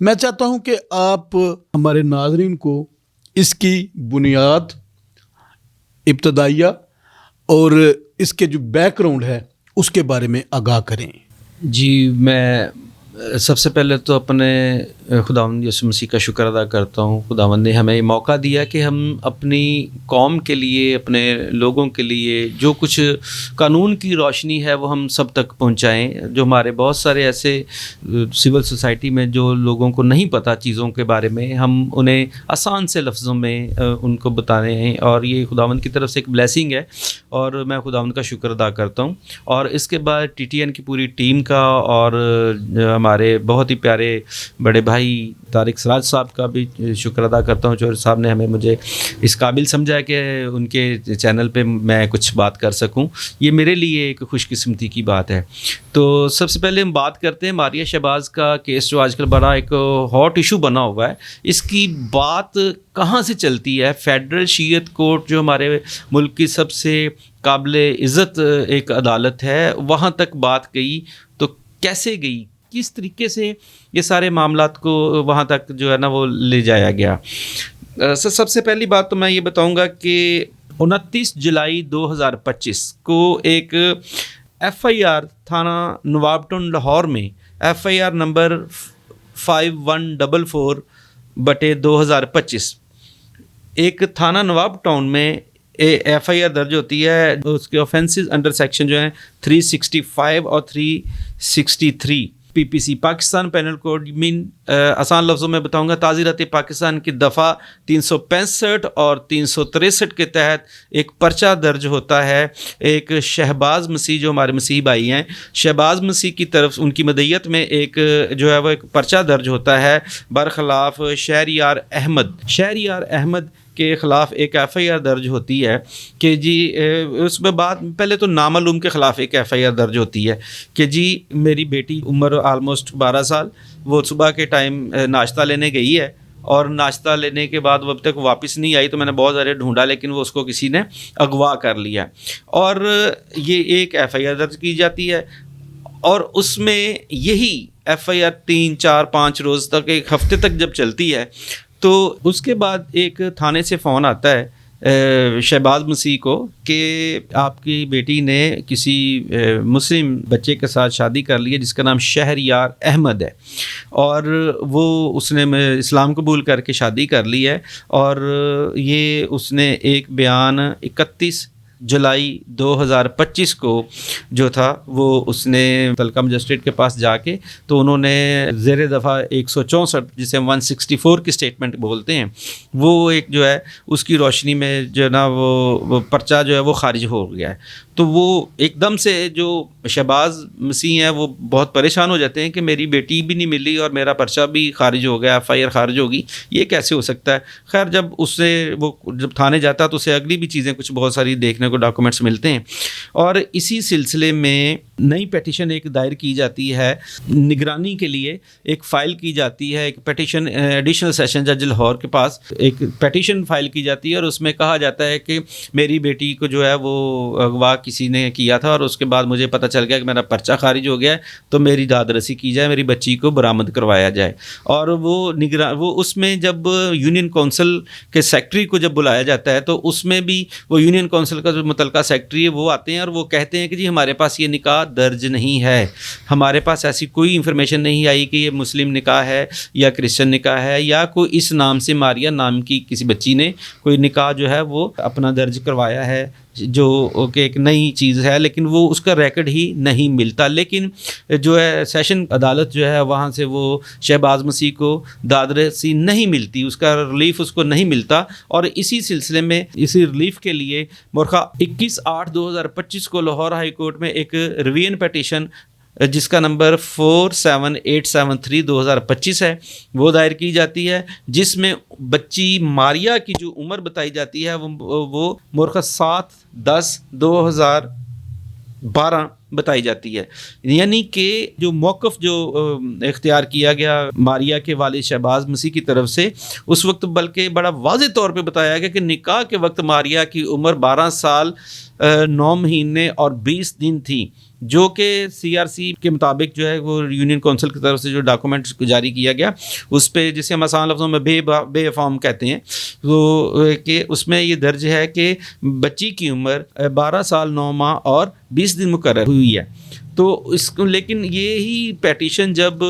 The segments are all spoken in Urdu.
میں چاہتا ہوں کہ آپ ہمارے ناظرین کو اس کی بنیاد، ابتدائیہ اور اس کے جو بیک گراؤنڈ ہے اس کے بارے میں آگاہ کریں۔ جی، میں سب سے پہلے تو اپنے خداوند یسوع مسیح کا شکر ادا کرتا ہوں۔ خداوند نے ہمیں موقع دیا کہ ہم اپنی قوم کے لیے، اپنے لوگوں کے لیے جو کچھ قانون کی روشنی ہے وہ ہم سب تک پہنچائیں۔ جو ہمارے بہت سارے ایسے سول سوسائٹی میں جو لوگوں کو نہیں پتہ چیزوں کے بارے میں، ہم انہیں آسان سے لفظوں میں ان کو بتانے ہیں، اور یہ خداوند کی طرف سے ایک بلیسنگ ہے، اور میں خداوند کا شکر ادا کرتا ہوں۔ اور اس کے بعد ٹی ٹی این کی پوری ٹیم کا، اور ہمارے بہت ہی پیارے بڑے بھائی طارق سراج صاحب کا بھی شکر ادا کرتا ہوں، جو صاحب نے ہمیں مجھے اس قابل سمجھا کہ ان کے چینل پہ میں کچھ بات کر سکوں۔ یہ میرے لیے ایک خوش قسمتی کی بات ہے۔ تو سب سے پہلے ہم بات کرتے ہیں ماریہ شہباز کا کیس، جو آج کل بڑا ایک ہاٹ ایشو بنا ہوا ہے۔ اس کی بات کہاں سے چلتی ہے؟ فیڈرل شیعت کورٹ جو ہمارے ملک کی سب سے قابل عزت ایک عدالت ہے، وہاں تک بات گئی تو کیسے گئی؟ کس طریقے سے یہ سارے معاملات کو وہاں تک جو ہے نا وہ لے جایا گیا؟ سب سے پہلی بات تو میں یہ بتاؤں گا کہ 29 جولائی 2025 کو ایک ایف آئی آر تھانہ نواب ٹاؤن لاہور میں ایف آئی آر نمبر 5144/2025 ایک تھانہ نواب ٹاؤن میں ایف آئی آر درج ہوتی ہے۔ اس کے آفینسز انڈر سیکشن جو ہیں 365 اور 363 پی پی سی پاکستان پینل کوڈ، آسان لفظوں میں بتاؤں گا، تعزیرات پاکستان کی دفعہ 365 اور 363 کے تحت ایک پرچہ درج ہوتا ہے۔ ایک شہباز مسیح، جو ہمارے مسیحی بھائی ہیں، شہباز مسیح کی طرف ان کی مدعیت میں ایک جو ہے وہ ایک پرچہ درج ہوتا ہے برخلاف شہریار احمد کے خلاف ایک ایف آئی آر درج ہوتی ہے کہ جی اس میں بات پہلے تو نامعلوم کے خلاف ایک ایف آئی آر درج ہوتی ہے کہ جی میری بیٹی عمر آلموسٹ 12 سال، وہ صبح کے ٹائم ناشتہ لینے گئی ہے، اور ناشتہ لینے کے بعد وہ اب تک واپس نہیں آئی، تو میں نے بہت سارے ڈھونڈا لیکن وہ اس کو کسی نے اغوا کر لیا، اور یہ ایک ایف آئی آر درج کی جاتی ہے۔ اور اس میں یہی ایف آئی آر 3 4 5 روز تک، ایک ہفتے تک جب چلتی ہے، تو اس کے بعد ایک تھانے سے فون آتا ہے شہباز مسیح کو کہ آپ کی بیٹی نے کسی مسلم بچے کے ساتھ شادی کر لی ہے جس کا نام شہریار احمد ہے، اور اس نے اسلام قبول کر کے شادی کر لی ہے، اور یہ اس نے ایک بیان 31 جولائی 2025 کو جو تھا وہ اس نے متعلقہ مجسٹریٹ کے پاس جا کے، تو انہوں نے زیر دفعہ 164 جسے 164 کی سٹیٹمنٹ بولتے ہیں، وہ ایک جو ہے اس کی روشنی میں جو ہے نا وہ پرچہ جو ہے وہ خارج ہو گیا ہے۔ تو وہ ایک دم سے جو شہباز مسیح ہیں وہ بہت پریشان ہو جاتے ہیں کہ میری بیٹی بھی نہیں ملی اور میرا پرچہ بھی خارج ہو گیا، ایف آئی آر خارج ہوگی، یہ کیسے ہو سکتا ہے؟ خیر جب اس سے وہ جب تھانے جاتا ہے تو اسے اگلی بھی چیزیں کچھ بہت ساری دیکھنے کو ڈاکومنٹس ملتے ہیں، اور اسی سلسلے میں نئی پیٹیشن ایک دائر کی جاتی ہے، نگرانی کے لیے ایک فائل کی جاتی ہے، ایک پیٹیشن ایڈیشنل سیشن جج لاہور کے پاس ایک پیٹیشن فائل کی جاتی ہے، اور اس میں کہا جاتا ہے کہ میری بیٹی کو جو ہے وہ اغوا کسی نے کیا تھا، اور اس کے بعد مجھے پتہ چل گیا کہ میرا پرچہ خارج ہو گیا ہے، تو میری داد رسی کی جائے، میری بچی کو برآمد کروایا جائے۔ اور وہ اس میں جب یونین کونسل کے سیکٹری کو جب بلایا جاتا ہے تو اس میں بھی وہ یونین کونسل کا جو متعلقہ سیکٹری ہے وہ آتے ہیں اور وہ کہتے ہیں کہ جی ہمارے پاس یہ نکاح درج نہیں ہے، ہمارے پاس ایسی کوئی انفارمیشن نہیں آئی کہ یہ مسلم نکاح ہے یا کرسچن نکاح ہے، یا کوئی اس نام سے ماریہ نام کی کسی بچی نے کوئی نکاح جو ہے وہ اپنا درج کروایا ہے، جو کہ ایک نئی چیز ہے، لیکن وہ اس کا ریکارڈ ہی نہیں ملتا۔ لیکن جو ہے سیشن عدالت جو ہے وہاں سے وہ شہباز مسیح کو داد رسی نہیں ملتی، اس کا ریلیف اس کو نہیں ملتا، اور اسی سلسلے میں اسی ریلیف کے لیے مورخہ 21/8/2025 کو لاہور ہائی کورٹ میں ایک ریویژن پیٹیشن جس کا نمبر 47873/2025 ہے وہ دائر کی جاتی ہے، جس میں بچی ماریہ کی جو عمر بتائی جاتی ہے وہ مورخہ 7/10/2012 بتائی جاتی ہے، یعنی کہ جو موقف جو اختیار کیا گیا ماریہ کے والد شہباز مسیح کی طرف سے اس وقت بلکہ بڑا واضح طور پہ بتایا گیا کہ نکاح کے وقت ماریہ کی عمر 12 سال 9 مہینے اور 20 دن تھی، جو کہ CRC کے مطابق جو ہے وہ یونین کونسل کی طرف سے جو ڈاکومنٹ جاری کیا گیا اس پہ جسے ہم آسان لفظوں میں بے فارم کہتے ہیں، تو کہ اس میں یہ درج ہے کہ بچی کی عمر 12 سال 9 ماہ اور 20 دن مقرر ہوئی ہے. تو اس کو لیکن یہی پیٹیشن جب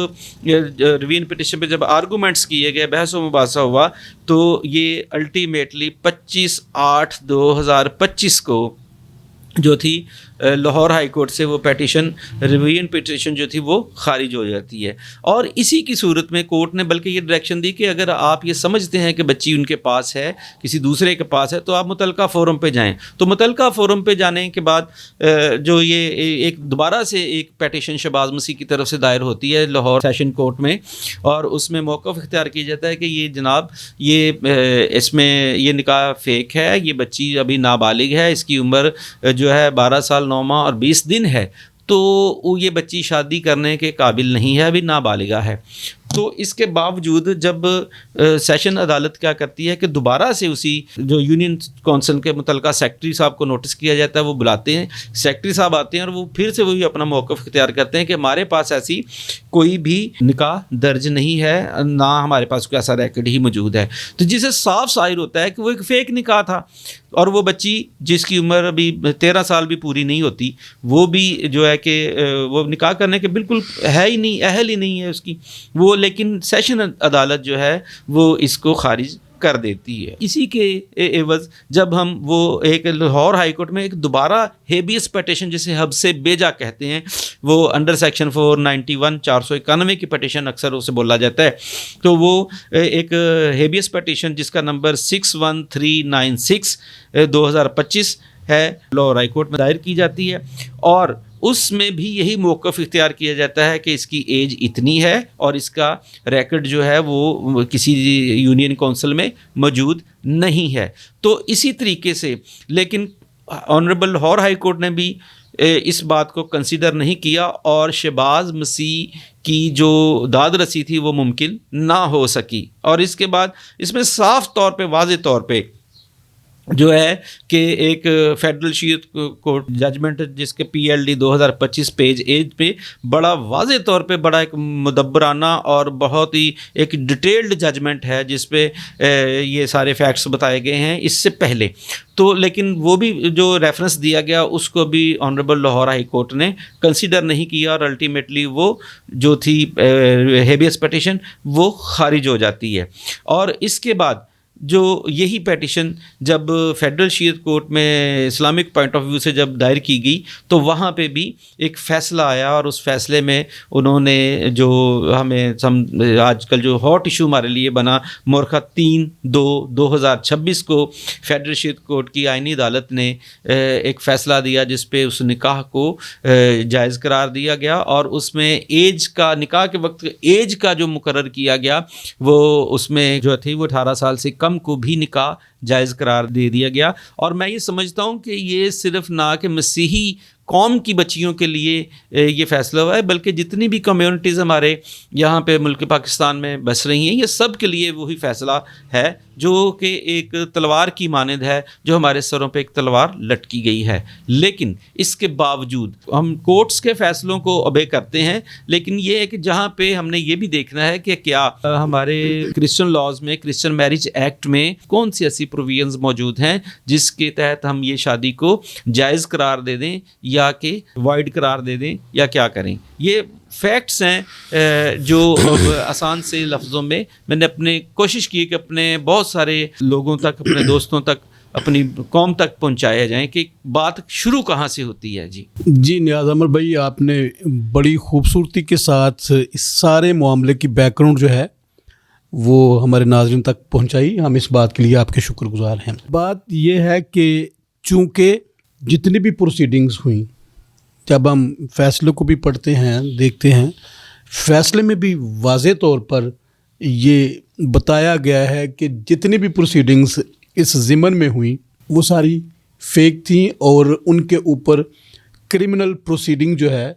ریوین پیٹیشن پہ جب آرگومنٹس کیے گئے، بحث و مباحثہ ہوا، تو یہ الٹیمیٹلی 25/8/2025 کو جو تھی لاہور ہائی کورٹ سے وہ پیٹیشن ریوین پیٹیشن جو تھی وہ خارج ہو جاتی ہے. اور اسی کی صورت میں کورٹ نے بلکہ یہ ڈائریکشن دی کہ اگر آپ یہ سمجھتے ہیں کہ بچی ان کے پاس ہے، کسی دوسرے کے پاس ہے، تو آپ متعلقہ فورم پہ جائیں. تو متعلقہ فورم پہ جانے کے بعد جو یہ ایک دوبارہ سے ایک پیٹیشن شہباز مسیح کی طرف سے دائر ہوتی ہے لاہور سیشن کورٹ میں، اور اس میں موقف اختیار کیا جاتا ہے کہ یہ جناب یہ اس میں یہ نکاح فیک ہے، یہ بچی ابھی نابالغ ہے، اس کی عمر جو ہے 12 سال 9 ماہ اور 20 دن ہے، تو یہ بچی شادی کرنے کے قابل نہیں ہے، ابھی نابالغہ ہے. تو اس کے باوجود جب سیشن عدالت کیا کرتی ہے کہ دوبارہ سے اسی جو یونین کونسل کے متعلقہ سیکرٹری صاحب کو نوٹس کیا جاتا ہے، وہ بلاتے ہیں، سیکرٹری صاحب آتے ہیں اور وہ پھر سے وہی اپنا موقف اختیار کرتے ہیں کہ ہمارے پاس ایسی کوئی بھی نکاح درج نہیں ہے، نہ ہمارے پاس کوئی ایسا ریکارڈ ہی موجود ہے. تو جسے صاف ظاہر ہوتا ہے کہ وہ ایک فیک نکاح تھا، اور وہ بچی جس کی عمر ابھی 13 سال بھی پوری نہیں ہوتی، وہ بھی جو ہے کہ وہ نکاح کرنے کے بالکل ہے ہی نہیں، اہل ہی نہیں ہے اس کی وہ، لیکن سیشن عدالت جو ہے وہ اس کو خارج کر دیتی ہے. اسی کے عوض جب ہم وہ ایک لاہور ہائی کورٹ میں ایک دوبارہ ہیبیس پیٹیشن جسے حب سے بیجا کہتے ہیں، وہ انڈر سیکشن 491 491 کی پیٹیشن اکثر اسے بولا جاتا ہے، تو وہ ایک ہیبیس پیٹیشن جس کا نمبر 61396 2025 ہے، لاہور ہائی کورٹ میں دائر کی جاتی ہے. اور اس میں بھی یہی موقف اختیار کیا جاتا ہے کہ اس کی ایج اتنی ہے اور اس کا ریکارڈ جو ہے وہ کسی یونین کونسل میں موجود نہیں ہے. تو اسی طریقے سے لیکن آنریبل لاہور ہائی کورٹ نے بھی اس بات کو کنسیڈر نہیں کیا، اور شہباز مسیح کی جو داد رسی تھی وہ ممکن نہ ہو سکی. اور اس کے بعد اس میں صاف طور پہ واضح طور پہ جو ہے کہ ایک فیڈرل شریعت کورٹ ججمنٹ جس کے PLD 2025 پیج 8 پہ بڑا واضح طور پہ بڑا ایک مدبرانہ اور بہت ہی ایک ڈیٹیلڈ ججمنٹ ہے جس پہ یہ سارے فیکٹس بتائے گئے ہیں اس سے پہلے. تو لیکن وہ بھی جو ریفرنس دیا گیا اس کو بھی آنریبل لاہور ہائی کورٹ نے کنسیڈر نہیں کیا، اور الٹیمیٹلی وہ جو تھی ہیبیس پیٹیشن وہ خارج ہو جاتی ہے. اور اس کے بعد جو یہی پیٹیشن جب فیڈرل شریعت کورٹ میں اسلامک پوائنٹ آف ویو سے جب دائر کی گئی تو وہاں پہ بھی ایک فیصلہ آیا، اور اس فیصلے میں انہوں نے جو ہمیں آج کل جو ہاٹ ایشو ہمارے لیے بنا مورخہ 3/2/2026 کو فیڈرل شریعت کورٹ کی آئینی عدالت نے ایک فیصلہ دیا جس پہ اس نکاح کو جائز قرار دیا گیا، اور اس میں ایج کا نکاح کے وقت ایج کا جو مقرر کیا گیا وہ اس میں جو تھی وہ 18 سال سے کم کو بھی نکاح جائز قرار دے دیا گیا. اور میں یہ سمجھتا ہوں کہ یہ صرف نہ کہ مسیحی قوم کی بچیوں کے لیے یہ فیصلہ ہوا ہے، بلکہ جتنی بھی کمیونٹیز ہمارے یہاں پہ ملک پاکستان میں بس رہی ہیں، یہ سب کے لیے وہی فیصلہ ہے جو کہ ایک تلوار کی مانند ہے جو ہمارے سروں پہ ایک تلوار لٹکی گئی ہے. لیکن اس کے باوجود ہم کورٹس کے فیصلوں کو اوبے کرتے ہیں، لیکن یہ ہے کہ جہاں پہ ہم نے یہ بھی دیکھنا ہے کہ کیا ہمارے کرسچن لاز میں، کرسچن میرج ایکٹ میں کون سی ایسی پروویژنز موجود ہیں جس کے تحت ہم یہ شادی کو جائز قرار دے دیں یا کہ وائڈ قرار دے دیں یا کیا کریں. یہ فیکٹس ہیں جو آسان سے لفظوں میں نے اپنے کوشش کی کہ اپنے بہت سارے لوگوں تک، اپنے دوستوں تک، اپنی قوم تک پہنچایا جائیں کہ بات شروع کہاں سے ہوتی ہے. جی نیاز احمد بھائی، آپ نے بڑی خوبصورتی کے ساتھ اس سارے معاملے کی بیک گراؤنڈ جو ہے وہ ہمارے ناظرین تک پہنچائی. ہم اس بات کے لیے آپ کے شکر گزار ہیں. بات یہ ہے کہ چونکہ جتنی بھی پروسیڈنگز ہوئیں، جب ہم فیصلے کو بھی پڑھتے ہیں، دیکھتے ہیں، فیصلے میں بھی واضح طور پر یہ بتایا گیا ہے کہ جتنی بھی پروسیڈنگز اس ضمن میں ہوئیں وہ ساری فیک تھیں، اور ان کے اوپر کرمنل پروسیڈنگ جو ہے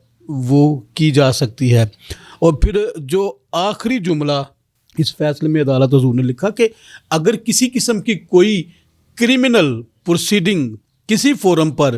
وہ کی جا سکتی ہے. اور پھر جو آخری جملہ اس فیصلے میں عدالت حضور نے لکھا کہ اگر کسی قسم کی کوئی کرمنل پروسیڈنگ کسی فورم پر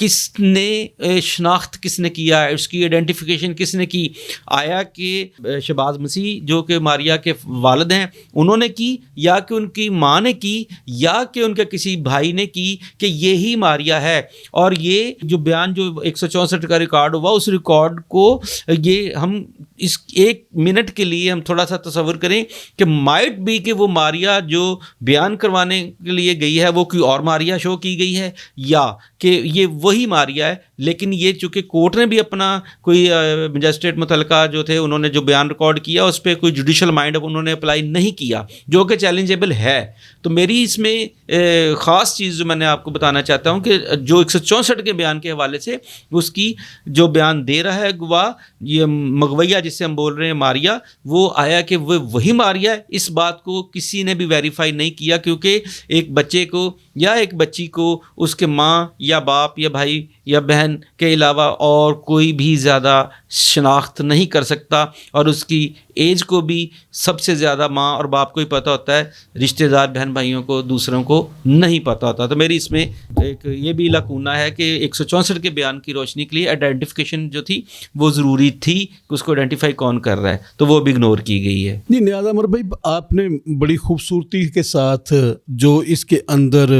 کس نے شناخت کس نے کیا، اس کی آئیڈینٹیفیکیشن کس نے کی؟ آیا کہ شہباز مسیح جو کہ ماریا کے والد ہیں انہوں نے کی، یا کہ ان کی ماں نے کی، یا کہ ان کے کسی بھائی نے کی کہ یہی ماریا ہے؟ اور یہ جو بیان جو 164 کا ریکارڈ ہوا، اس ریکارڈ کو یہ ہم اس ایک منٹ کے لیے ہم تھوڑا سا تصور کریں کہ مائٹ بھی کہ وہ ماریا جو بیان کروانے کے لیے گئی ہے وہ کوئی اور ماریا شو کی گئی ہے، یا کہ یہ وہی ماریا ہے. لیکن یہ چونکہ کورٹ نے بھی اپنا کوئی مجسٹریٹ متعلقہ جو تھے انہوں نے جو بیان ریکارڈ کیا اس پہ کوئی جوڈیشل مائنڈ انہوں نے اپلائی نہیں کیا، جو کہ چیلنجیبل ہے. تو میری اس میں خاص چیز جو میں نے آپ کو بتانا چاہتا ہوں کہ جو 164 کے بیان کے حوالے سے اس کی جو بیان دے رہا ہے گواہ، یہ مغویہ جس سے ہم بول رہے ہیں ماریا، وہ آیا کہ وہ وہی ماریا ہے. اس بات کو کسی نے بھی ویریفائی نہیں کیا، کیونکہ ایک بچے کو یا ایک بچی کو اس کے ماں یا باپ یا بھائی یا بہن کے علاوہ اور کوئی بھی زیادہ شناخت نہیں کر سکتا، اور اس کی ایج کو بھی سب سے زیادہ ماں اور باپ کو ہی پتہ ہوتا ہے، رشتہ دار بہن بھائیوں کو دوسروں کو نہیں پتہ ہوتا. تو میری اس میں ایک یہ بھی لاکونہ ہے کہ 164 کے بیان کی روشنی کے لیے آئیڈینٹیفیکیشن جو تھی وہ ضروری تھی کہ اس کو آئیڈینٹیفائی کون کر رہا ہے، تو وہ بھی اگنور کی گئی ہے. نہیں، نیاز عمر بھائی آپ نے بڑی خوبصورتی کے ساتھ جو اس کے اندر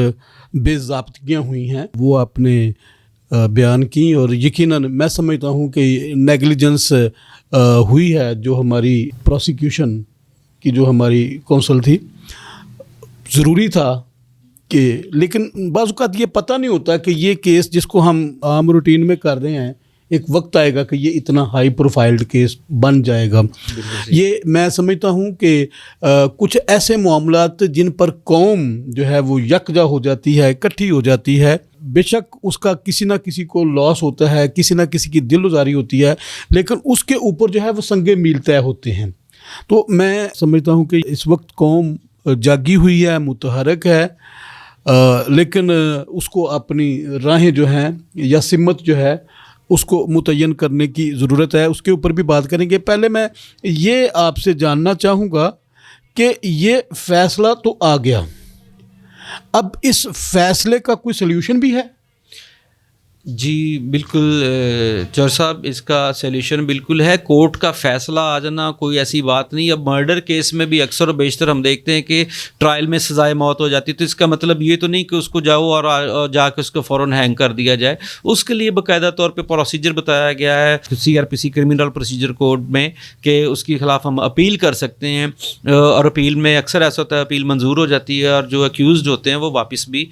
بے ضابطگیاں ہوئی ہیں وہ آپ نے بیان کی، اور یقیناً میں سمجھتا ہوں کہ نیگلیجنس ہوئی ہے جو ہماری پروسیکیوشن کی جو ہماری کونسل تھی. ضروری تھا کہ، لیکن بعض اوقات یہ پتہ نہیں ہوتا کہ یہ کیس جس کو ہم عام روٹین میں کر رہے ہیں ایک وقت آئے گا کہ یہ اتنا ہائی پروفائلڈ کیس بن جائے گا. یہ میں سمجھتا ہوں کہ کچھ ایسے معاملات جن پر قوم جو ہے وہ یکجا ہو جاتی ہے، اکٹھی ہو جاتی ہے، بے شک اس کا کسی نہ کسی کو لاس ہوتا ہے، کسی نہ کسی کی دل آزاری ہوتی ہے، لیکن اس کے اوپر جو ہے وہ سنگ میل طے ہوتے ہیں. تو میں سمجھتا ہوں کہ اس وقت قوم جاگی ہوئی ہے، متحرک ہے، لیکن اس کو اپنی راہیں جو ہیں یا سمت جو ہے اس کو متعین کرنے کی ضرورت ہے. اس کے اوپر بھی بات کریں گے. پہلے میں یہ آپ سے جاننا چاہوں گا کہ یہ فیصلہ تو آ گیا، اب اس فیصلے کا کوئی سلیوشن بھی ہے؟ جی بالکل چور صاحب، اس کا سلیوشن بالکل ہے. کورٹ کا فیصلہ آ جانا کوئی ایسی بات نہیں. اب مرڈر کیس میں بھی اکثر و بیشتر ہم دیکھتے ہیں کہ ٹرائل میں سزائے موت ہو جاتی، تو اس کا مطلب یہ تو نہیں کہ اس کو جاؤ اور جا کے اس کو فوراً ہینگ کر دیا جائے. اس کے لیے باقاعدہ طور پہ پروسیجر بتایا گیا ہے CRPC کرمنل پروسیجر کوڈ میں کہ اس کے خلاف ہم اپیل کر سکتے ہیں، اور اپیل میں اکثر ایسا ہوتا ہے اپیل منظور ہو جاتی ہے اور جو اکیوزڈ ہوتے ہیں وہ واپس بھی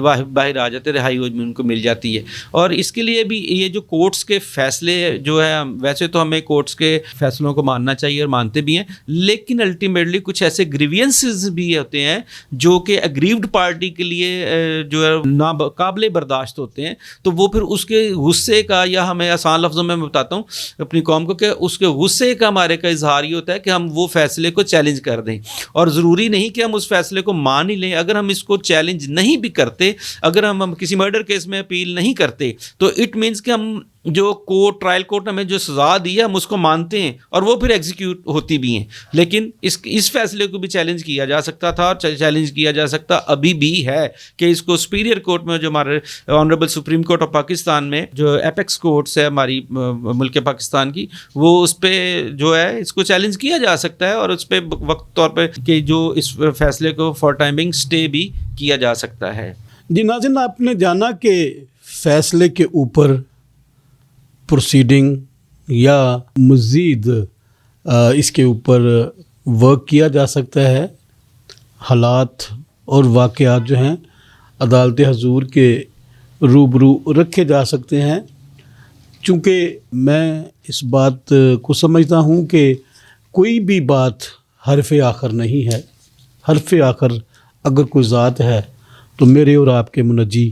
باہر آ جاتے ہیں، رہائی ان کو مل جاتی ہے. اور اس کے لیے بھی یہ جو کورٹس کے فیصلے جو ہے، ویسے تو ہمیں کورٹس کے فیصلوں کو ماننا چاہیے اور مانتے بھی ہیں، لیکن الٹیمیٹلی کچھ ایسے گریوینسز بھی ہوتے ہیں جو کہ اگریوڈ پارٹی کے لیے جو ہے ناقابل برداشت ہوتے ہیں. تو وہ پھر اس کے غصے کا، یا ہمیں آسان لفظوں میں بتاتا ہوں اپنی قوم کو کہ اس کے غصے کا ہمارے کا اظہار یہ ہوتا ہے کہ ہم وہ فیصلے کو چیلنج کر دیں. اور ضروری نہیں کہ ہم اس فیصلے کو مان ہی لیں. اگر ہم اس کو چیلنج نہیں بھی کرتے، اگر ہم کسی مرڈر کیس میں اپیل نہیں کرتے، تو اٹ مینس کہ ہم جو ٹرائل کورٹ نے ہمیں جو سزا دی ہے ہم اس کو مانتے ہیں اور وہ پھر ایگزیکیوٹ ہوتی بھی ہیں. لیکن اس فیصلے کو بھی چیلنج کیا جا سکتا تھا اور چیلنج کیا جا سکتا ابھی بھی ہے کہ اس کو سپیریئر کورٹ میں، جو ہمارے honourable supreme court of Pakistan میں جو ایپیکس کورٹس ہے ہماری ملک پاکستان کی، وہ اس پہ جو ہے اس کو چیلنج کیا جا سکتا ہے، اور اس پہ وقت طور پہ کہ جو اس فیصلے کو فار ٹائمنگ اسٹے بھی کیا جا سکتا ہے. جی ناظرین، آپ نے جانا کہ فیصلے کے اوپر پروسیڈنگ یا مزید اس کے اوپر ورک کیا جا سکتا ہے. حالات اور واقعات جو ہیں عدالت حضور کے روبرو رکھے جا سکتے ہیں. چونکہ میں اس بات کو سمجھتا ہوں کہ کوئی بھی بات حرف آخر نہیں ہے. حرف آخر اگر کوئی ذات ہے تو میرے اور آپ کے منجی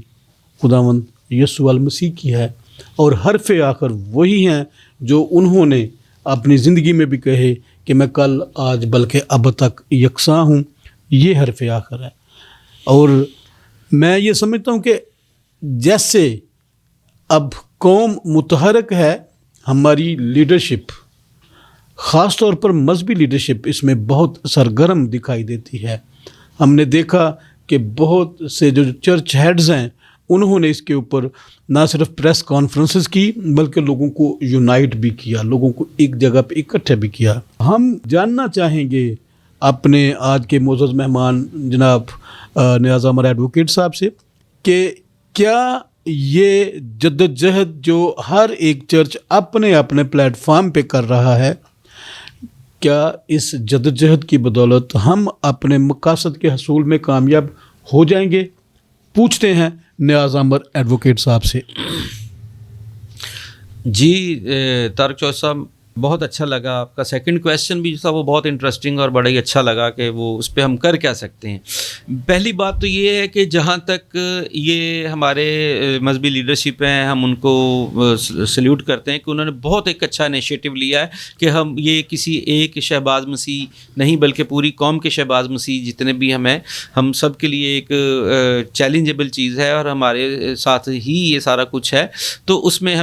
خداوند یسوع المسیح کی ہے، اور حرف آخر وہی ہیں جو انہوں نے اپنی زندگی میں بھی کہے کہ میں کل آج بلکہ اب تک یکساں ہوں. یہ حرف آخر ہے. اور میں یہ سمجھتا ہوں کہ جیسے اب قوم متحرک ہے، ہماری لیڈرشپ خاص طور پر مذہبی لیڈرشپ اس میں بہت سرگرم دکھائی دیتی ہے. ہم نے دیکھا کہ بہت سے جو چرچ ہیڈز ہیں انہوں نے اس کے اوپر نہ صرف پریس کانفرنسز کی بلکہ لوگوں کو یونائٹ بھی کیا, لوگوں کو ایک جگہ پہ اکٹھے بھی کیا. ہم جاننا چاہیں گے اپنے آج کے معزز مہمان جناب نیاز عامر ایڈوکیٹ صاحب سے کہ کیا یہ جدوجہد جو ہر ایک چرچ اپنے اپنے پلیٹ فارم پہ کر رہا ہے, کیا اس جدوجہد کی بدولت ہم اپنے مقاصد کے حصول میں کامیاب ہو جائیں گے؟ پوچھتے ہیں نیاز عامر ایڈوکیٹ صاحب سے. جی طارق چوہدری صاحب, بہت اچھا لگا آپ کا سیکنڈ کویسچن بھی جو تھا وہ بہت انٹرسٹنگ اور بڑا ہی اچھا لگا کہ وہ اس پہ ہم کر کیا سکتے ہیں. پہلی بات تو یہ ہے کہ جہاں تک یہ ہمارے مذہبی لیڈرشپ ہیں ہم ان کو سلیوٹ کرتے ہیں کہ انہوں نے بہت ایک اچھا انیشیٹو لیا ہے کہ ہم یہ کسی ایک شہباز مسیح نہیں بلکہ پوری قوم کے شہباز مسیح جتنے بھی ہم سب کے لیے ایک چیلنجیبل چیز ہے اور ہمارے ساتھ ہی یہ سارا کچھ ہے. تو اس میں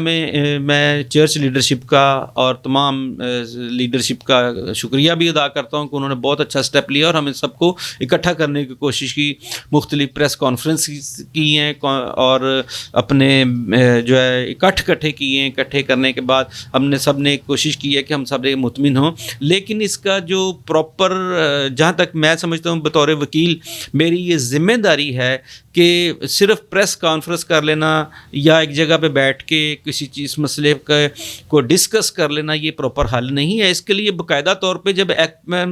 میں چرچ لیڈرشپ کا اور تمام لیڈرشپ کا شکریہ بھی ادا کرتا ہوں کہ انہوں نے بہت اچھا اسٹیپ لیا اور ہمیں سب کو اکٹھا کرنے کی کوشش کی. مختلف پریس کانفرنس کی ہیں اور اپنے جو ہے اکٹھے کیے ہیں. اکٹھے کرنے کے بعد ہم نے سب نے کوشش کی ہے کہ ہم سب مطمئن ہوں. لیکن اس کا جو پراپر جہاں تک میں سمجھتا ہوں بطور وکیل میری یہ ذمہ داری ہے کہ صرف پریس کانفرنس کر لینا یا ایک جگہ پہ بیٹھ کے کسی چیز مسئلے کو ڈسکس کر لینا یہ پراپر حل نہیں ہے. اس کے لیے باقاعدہ طور پہ جب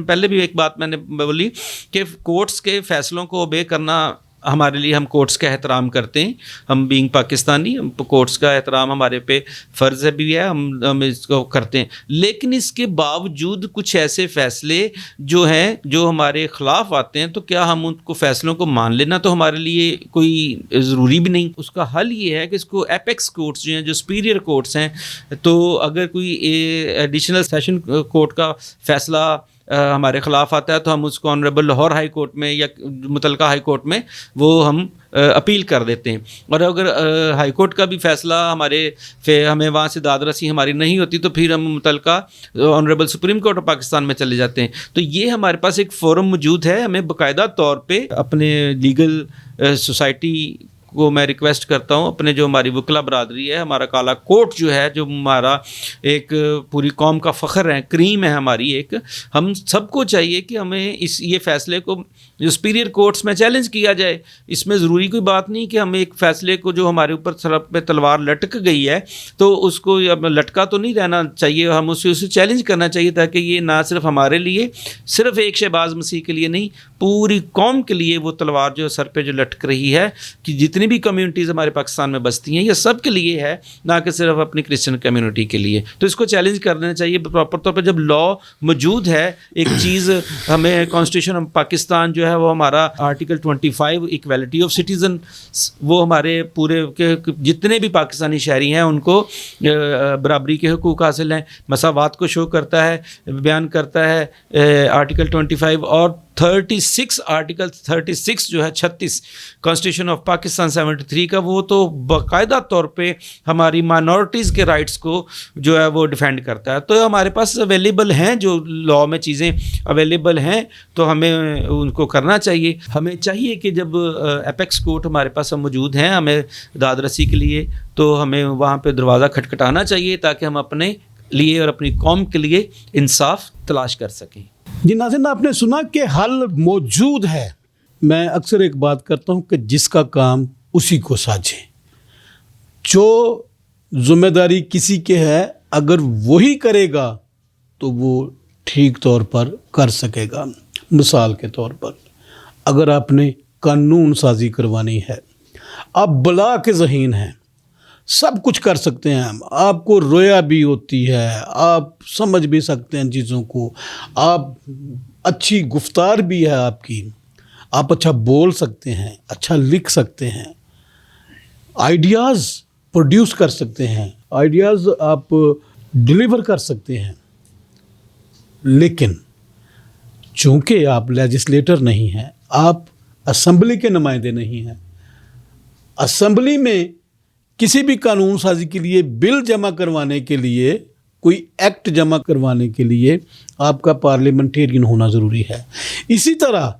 پہلے بھی ایک بات میں نے بولی کہ کورٹس کے فیصلوں کو اوبے کرنا ہمارے لیے, ہم کورٹس کا احترام کرتے ہیں. ہم بینگ پاکستانی کورٹس کا احترام ہمارے پہ فرض بھی ہے, ہم اس کو کرتے ہیں. لیکن اس کے باوجود کچھ ایسے فیصلے جو ہیں جو ہمارے خلاف آتے ہیں تو کیا ہم ان کو فیصلوں کو مان لینا تو ہمارے لیے کوئی ضروری بھی نہیں. اس کا حل یہ ہے کہ اس کو ایپیکس کورٹس جو ہیں جو سپیریئر کورٹس ہیں, تو اگر کوئی ایڈیشنل سیشن کورٹ کا فیصلہ ہمارے خلاف آتا ہے تو ہم اس کو آنریبل لاہور ہائی کورٹ میں یا متعلقہ ہائی کورٹ میں وہ ہم اپیل کر دیتے ہیں. اور اگر ہائی کورٹ کا بھی فیصلہ ہمیں وہاں سے داد رسی ہماری نہیں ہوتی تو پھر ہم متعلقہ honourable supreme court of Pakistan میں چلے جاتے ہیں. تو یہ ہمارے پاس ایک فورم موجود ہے. ہمیں باقاعدہ طور پہ اپنے لیگل سوسائٹی کو میں ریکویسٹ کرتا ہوں, اپنے جو ہماری وکلا برادری ہے, ہمارا کالا کوٹ جو ہے جو ہمارا ایک پوری قوم کا فخر ہے, کریم ہے ہماری ایک, ہم سب کو چاہیے کہ ہمیں یہ فیصلے کو جو سپیریئر کورٹس میں چیلنج کیا جائے. اس میں ضروری کوئی بات نہیں کہ ہم ایک فیصلے کو جو ہمارے اوپر سر پہ تلوار لٹک گئی ہے تو اس کو لٹکا تو نہیں رہنا چاہیے, ہم اسے چیلنج کرنا چاہیے تاکہ یہ نہ صرف ہمارے لیے, صرف ایک شہباز مسیح کے لیے نہیں, پوری قوم کے لیے وہ تلوار جو سر پہ جو لٹک رہی ہے کہ جتنی بھی کمیونٹیز ہمارے پاکستان میں بستی ہیں یہ سب کے لیے ہے, نہ کہ صرف اپنی کرسچن کمیونٹی کے لیے. تو اس کو چیلنج کرنا چاہیے پراپر طور پہ. جب لا موجود ہے, ایک چیز ہمیں کانسٹیٹیوشن آف پاکستان جو ہے وہ ہمارا آرٹیکل 25 ایکویلٹی آف سٹیزن, وہ ہمارے پورے جتنے بھی پاکستانی شہری ہیں ان کو برابری کے حقوق حاصل ہیں, مساوات کو شو کرتا ہے, بیان کرتا ہے آرٹیکل 25. اور 36 آرٹیکل 36 جو ہے 36 کانسٹیٹیوشن آف پاکستان 73 کا, وہ تو باقاعدہ طور پہ ہماری مائنورٹیز کے رائٹس کو جو ہے وہ ڈیفینڈ کرتا ہے. تو ہمارے پاس اویلیبل ہیں جو لا میں چیزیں اویلیبل ہیں تو ہمیں ان کو کرنا چاہیے. ہمیں چاہیے کہ جب ایپیکس کورٹ ہمارے پاس موجود ہیں ہمیں داد رسی کے لیے, تو ہمیں وہاں پہ دروازہ کھٹکھٹانا چاہیے تاکہ ہم اپنے لیے اور اپنی قوم کے لیے انصاف تلاش کر سکیں. جی ناظرین, آپ نے سنا کہ حل موجود ہے. میں اکثر ایک بات کرتا ہوں کہ جس کا کام اسی کو ساجے. جو ذمہ داری کسی کے ہے اگر وہی کرے گا تو وہ ٹھیک طور پر کر سکے گا. مثال کے طور پر اگر آپ نے قانون سازی کروانی ہے, آپ بلا کے ذہین ہیں, سب کچھ کر سکتے ہیں, آپ کو رویا بھی ہوتی ہے, آپ سمجھ بھی سکتے ہیں چیزوں کو, آپ اچھی گفتار بھی ہے آپ کی, آپ اچھا بول سکتے ہیں, اچھا لکھ سکتے ہیں, آئیڈیاز پروڈیوس کر سکتے ہیں, آئیڈیاز آپ ڈیلیور کر سکتے ہیں. لیکن چونکہ آپ لیجسلیٹر نہیں ہیں, آپ اسمبلی کے نمائندے نہیں ہیں, اسمبلی میں کسی بھی قانون سازی کے لیے بل جمع کروانے کے لیے, کوئی ایکٹ جمع کروانے کے لیے آپ کا پارلیمنٹیرین ہونا ضروری ہے. اسی طرح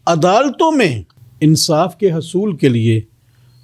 عدالتوں میں انصاف کے حصول کے لیے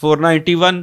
491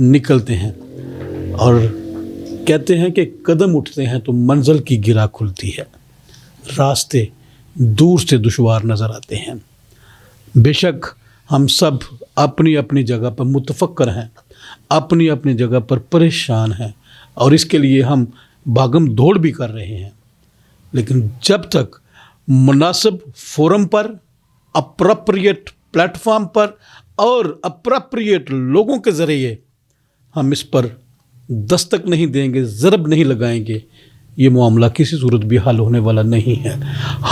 نکلتے ہیں اور کہتے ہیں کہ قدم اٹھتے ہیں تو منزل کی گرہ کھلتی ہے، راستے دور سے دشوار نظر آتے ہیں۔ بے شک ہم سب اپنی اپنی جگہ پر متفکر ہیں، اپنی اپنی جگہ پر پریشان ہیں، اور اس کے لیے ہم بھاگم دوڑ بھی کر رہے ہیں، لیکن جب تک مناسب فورم پر، اپروپریٹ پلیٹ فارم پر اور اپروپریٹ لوگوں کے ذریعے ہم اس پر دستک نہیں دیں گے، ضرب نہیں لگائیں گے، یہ معاملہ کسی صورت بھی حل ہونے والا نہیں ہے۔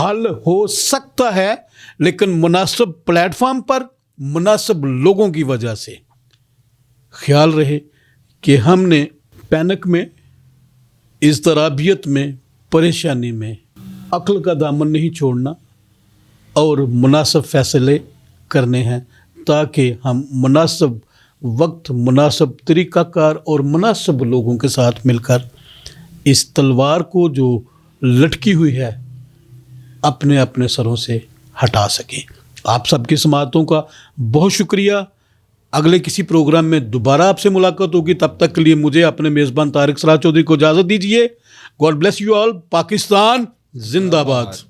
حل ہو سکتا ہے لیکن مناسب پلیٹ فارم پر، مناسب لوگوں کی وجہ سے۔ خیال رہے کہ ہم نے پینک میں، اضطرابیت میں، پریشانی میں عقل کا دامن نہیں چھوڑنا اور مناسب فیصلے کرنے ہیں، تاکہ ہم مناسب وقت، مناسب طریقہ کار اور مناسب لوگوں کے ساتھ مل کر اس تلوار کو جو لٹکی ہوئی ہے اپنے اپنے سروں سے ہٹا سکیں۔ آپ سب کی سماعتوں کا بہت شکریہ۔ اگلے کسی پروگرام میں دوبارہ آپ سے ملاقات ہوگی، تب تک کے لیے مجھے اپنے میزبان طارق سراج چودھری کو اجازت دیجیے۔ God bless you all. Pakistan زندہ باد۔